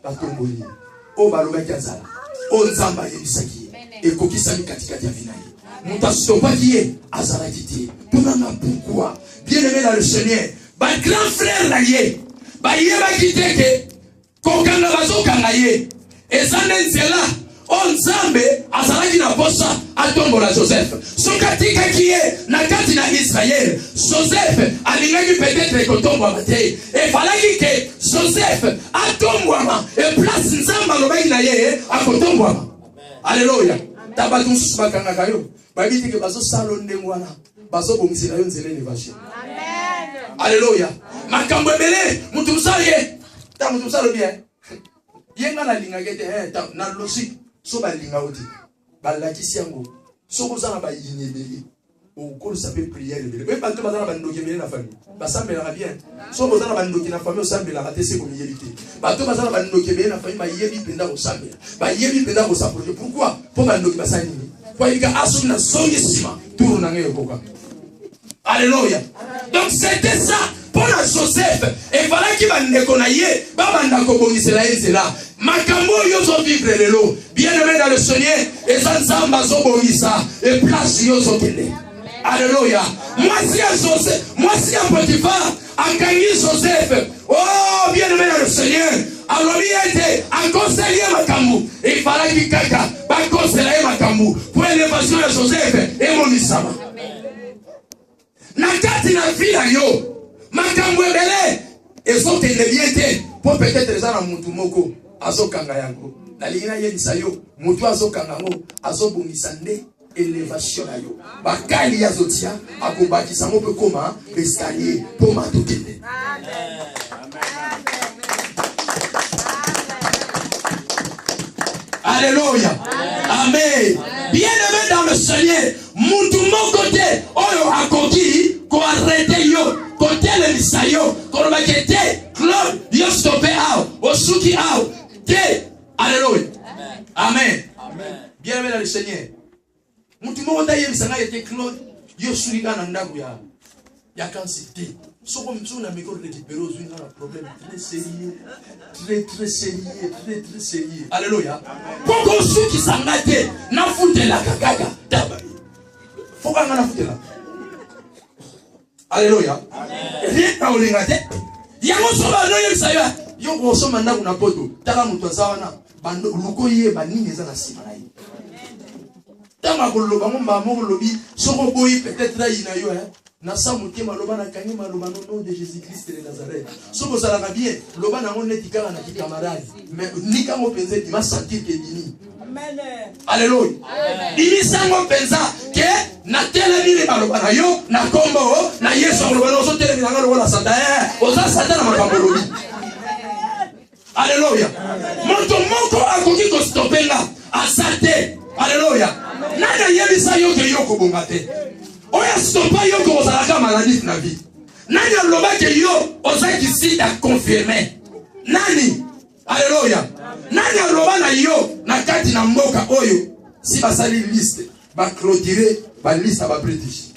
Batomboli. O baloma kiazala. O nzamba yebisaki. Et kokisami katikati ya vinayi. Mutasito pas qui est azala kiti. Ponanga pourquoi? Bien aimé dans le Seigneur. Ba grand frère na ye. Ba yeba kiteke. Kokanga bazokanga ye. Ezane nzela. Onzambe azalaki na posa atombola Joseph. Sokatika kiye na kati na Israël. Joseph alingaki peut-être kotombwa te. Et falaki ke Joseph atombwa et place nzamba lobaki na ye akotombwa. Alléluia. Tabatu subakanga kayo. Babiti ke bazo salonde ngwana. Bazo bomisela yo nzela nevashe. Amen. Alléluia. Makambo ebele mutu musaye. Ta mutu musalo bien. Yenga na lingagete na logique. So balinga oti balakisi yango so kozana ba yinebeli o ko sape prière ebele pe bato bazana bandoki ebele na famille basambela bien so kozana bandoki na famille osambela katese ko miyebite bato bazana bandoki ebele na famille ba yebi penda ko sambela ba yebi penda ko saproje pourquoi pour bandoki basani ni kwa ika asu na songi sima turu na ngeo koka. Alléluia. Donc c'était ça pour la Joseph et voilà qui va nekonaye baba ndako bongisela ezela makambo yozo vivre lelo bien aimé dans le Seigneur et ça nzamba zo bongisa et place yozo kende. Alléluia. Moi si à Joseph, moi si à Potiphar, à Kanye Joseph, oh bien aimé dans le Seigneur, alors il était en conseiller Makambu, il fallait qu'il caca, pas conseiller Makambu, pour l'élévation de Joseph et mon Isama. Nakati na vie yo, Makambu ebele, et sont bien pour peut-être les gens à Moutumoko, Azo Kangayango. Na lingina yebisa yo mutu azokanga ngo azobungisa nde élévation na yo bakali ya zotia akobakisa ngo pe koma escalier pour matokende. Alléluia. Amen. Bien aimé dans le Seigneur, mutu mokote oyo akoki ko arrêter yo côté le misayo ko bakete Claude yo stopé out osuki out te. Alléluia. Amen. Amen. Bien aimé dans le Seigneur. Mutu mo ndaye bisanga yete Claude yo surika na ndaku ya kansité. Soko mtu na miko récupérer aujourd'hui dans un problème très sérieux. Très sérieux. Alléluia. Poko suki sangate na futela kakaka. Foka ngana futela. Alléluia. Rien na olingate. Yango soba no yebisayo. Yo ko soma ndaku na poto. Taka mutu azawana. Bando luko ye banini eza na sima na ye. Tama ko loba ngomba mo lobi soko boyi peut-être ina yo na sa mutema loba na kangi maloba no de Jésus-Christ de Nazareth. Soko sala ka bien loba na ngone tikala na kikamaradi. Mais nika mo penser tu vas sentir que dini. Amen. Alléluia. Dini sango pensa que na tele ni maloba na yo na kombo na Yesu loba no so tele ni ngalo wala sanda oza sanda na makambo lobi. Alléluia. Moto moko akoki ko stopenga asate. Alléluia. Nana yebisa yo ke yo ko bongate. Oya stopa yo ko ozalaka maladie na vie. Nani aloba ke yo ozaki sida confirmé. Nani? Alléluia. Nani aloba na yo na kati na mboka oyo si basali liste ba clôturer ba liste ba british.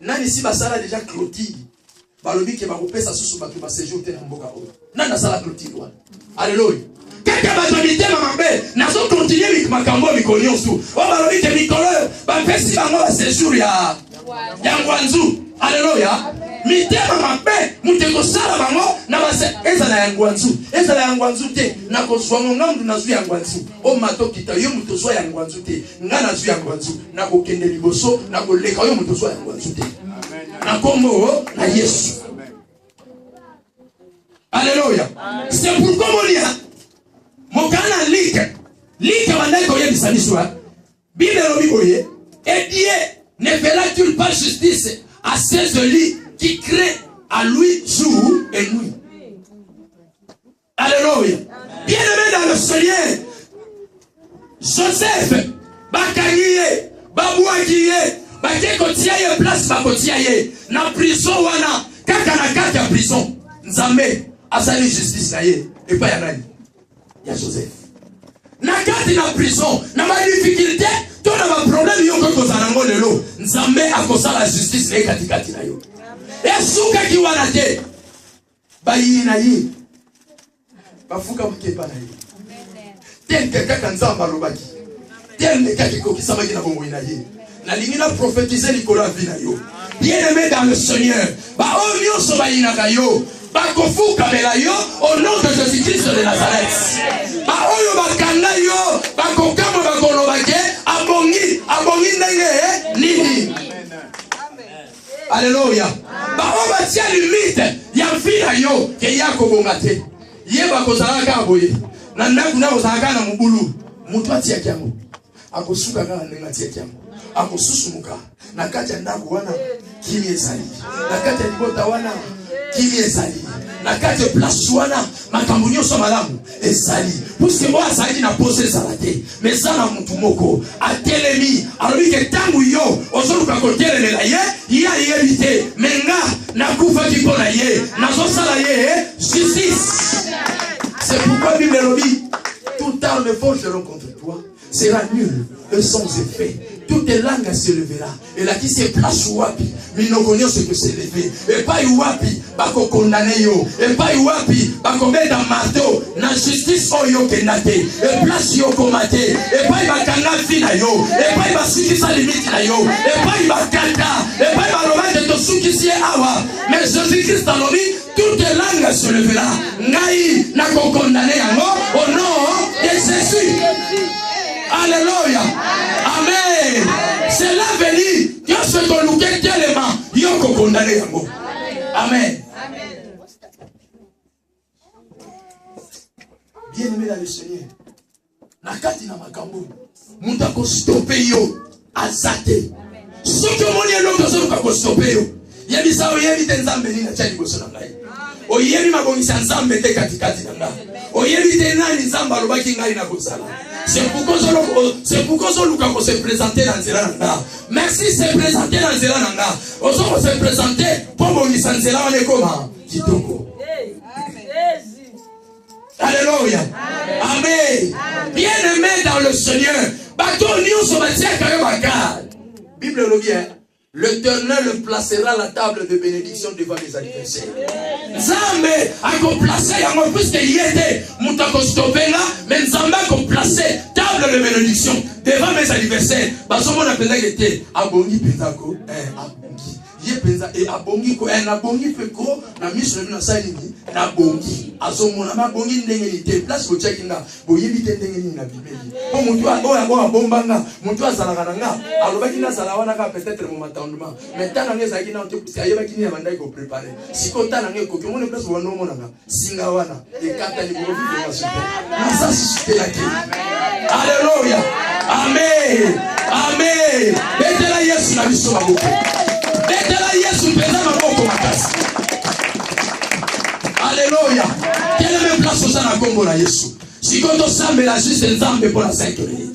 Nani si basala déjà clôture balobi ke ba kopesa susu ba ba séjour te na mboka oyo. Nani asala clôture wana. Alléluia. Kaka batonité mamambe nazo continuer avec makambo mikonyo su. O balobi ke mikolo ba pesi bango ba séjour ya ngwanzu. Alléluia. Mitema mambe muteko sala bango na base ezala ya ngwanzu. Ezala ya ngwanzu te na kozwa ngamdu na zu ya ngwanzu. O matokita yo mutozwa ya ngwanzu te. Ngana zu ya ngwanzu na kokende liboso na koleka yo mutozwa ya ngwanzu te. Na kombo na Yesu. Alléluia. C'est pourquoi mon lien Mokana like wandako ye bisaniswa. Bible robi boye. Et Dieu ne fera-t-il pas justice à celui qui crée à lui jour et nuit. Alléluia. Bien aimé dans le Seigneur, Joseph, Bakaye, Babouakiye, Bakekotiaye, place Bakotiaye, na prison wana, kaka na kaka prison, Nzambe, asali justice na ye, et pas yanani. Ya Joseph. Na kati na prison, na ma difficulté, to na ma problème yo ko zanango lelo, Nzambe akosala justice na katikati na yo. Esuka ki wana te. Ba yi na yi. Ba fuka mkepa na yi. Tel que kaka Nzamba lobaki. Tel que kaka ko kisama kina bongo ina yi. Na lingina prophétiser likola vi na yo. Bien aimé dans le Seigneur. Ba o nyoso ba ina ka yo. Bakofuka bela yo au nom de Jésus-Christ de Nazareth. Ba oyo bakanga yo bakokama bakolobake abongi ndenge nini. Alléluia. Ba o batia limite ya mfina yo ke yako bongate. Ye bakozalaka boye. Na ndaku na kozalaka na mubulu. Mutu atia kyango. Akosuka kana ndenga atia kyango. Akosusumuka. Na kati ya ndaku wana kimi ezali. Na kati ya libota wana kimi ezali. Na kati ya place wana makambo nyonso malamu ezali. Puisque moi azali na pose salate. Mais ça na mutu moko atelemi alobi ke tangu yo ozoluka kotelemela ye ya yebite menga na kufa kipona ye nazo sala ye justice. C'est pourquoi Bible lobi toute arme forgeront contre toi sera nulle et sans effet. toute langue se levera. Et là qui se place wapi, minogonion ce que s'est levé. Et pas wapi, bako condamné yo. Et pas wapi, bako met dans marteau. Na justice oyo kenate. Et place yo komate. Et pas bakanga fina yo. Et pas basuki sa limite na yo. Et pas bakata. Et pas balomate to suki si awa. Mais Jésus-Christ a nommé toute langue se levera. Ngai na ko condamné yango au nom de Jésus. Alléluia. Amen. C'est l'avenir. Dieu se donne tellement. Dieu ko condamné yango. Amen. Bien aimé dans le Seigneur. Nakati na makambo. Muta ko stopper yo azate. Ce que mon yelo ko so ko stopper yo. Yebi sa o yebi tenzambe ni na chali ko so na ngai. O yebi mabongisa nzambe te katikati na nga. O yebi te nani nzamba lobaki ngai na kozala. C'est pourquoi Luka se présenter dans Zéla Nanga. Merci se présenter dans Zéla Nanga. On se présenter pour bongisa nzela on est comment kitoko. Alléluia. Amen. Bien aimé dans le Seigneur. Bateau nous sommes Bible le bien. L'Éternel placera la table de bénédiction devant les adversaires. Nzambe a placé yango puisque il était mutako stopenga, mais Nzambe a placé table de bénédiction devant mes adversaires. Basomo na penda kete abongi petako abongi. Ye penza e abongi ko na bongi peko na miso na salini na bongi. Asomo na mabongi ndenge ni te place ko chekinga boyebi te ndenge ni na bibeli. Po mutu a bombanga, mutu a zalaka nga, alobaki na zalawana ka peut-être mon attendement. Mais tant nga zaki na te pusi ayeba kini ya bandai ko préparer. Siko tant nga ko kemo ne place wono mona nga. Singa wana e kata ni bovi de masute. Na sa susciter la ki. Alléluia. Amen. Amen. Betela Yesu na biso maboko. Betela Yesu pesa maboko makasi. Alléluia. Quelle même place au sana kombo na Yesu. Si quand on s'amène la juste Nzambe pour la 5 minutes.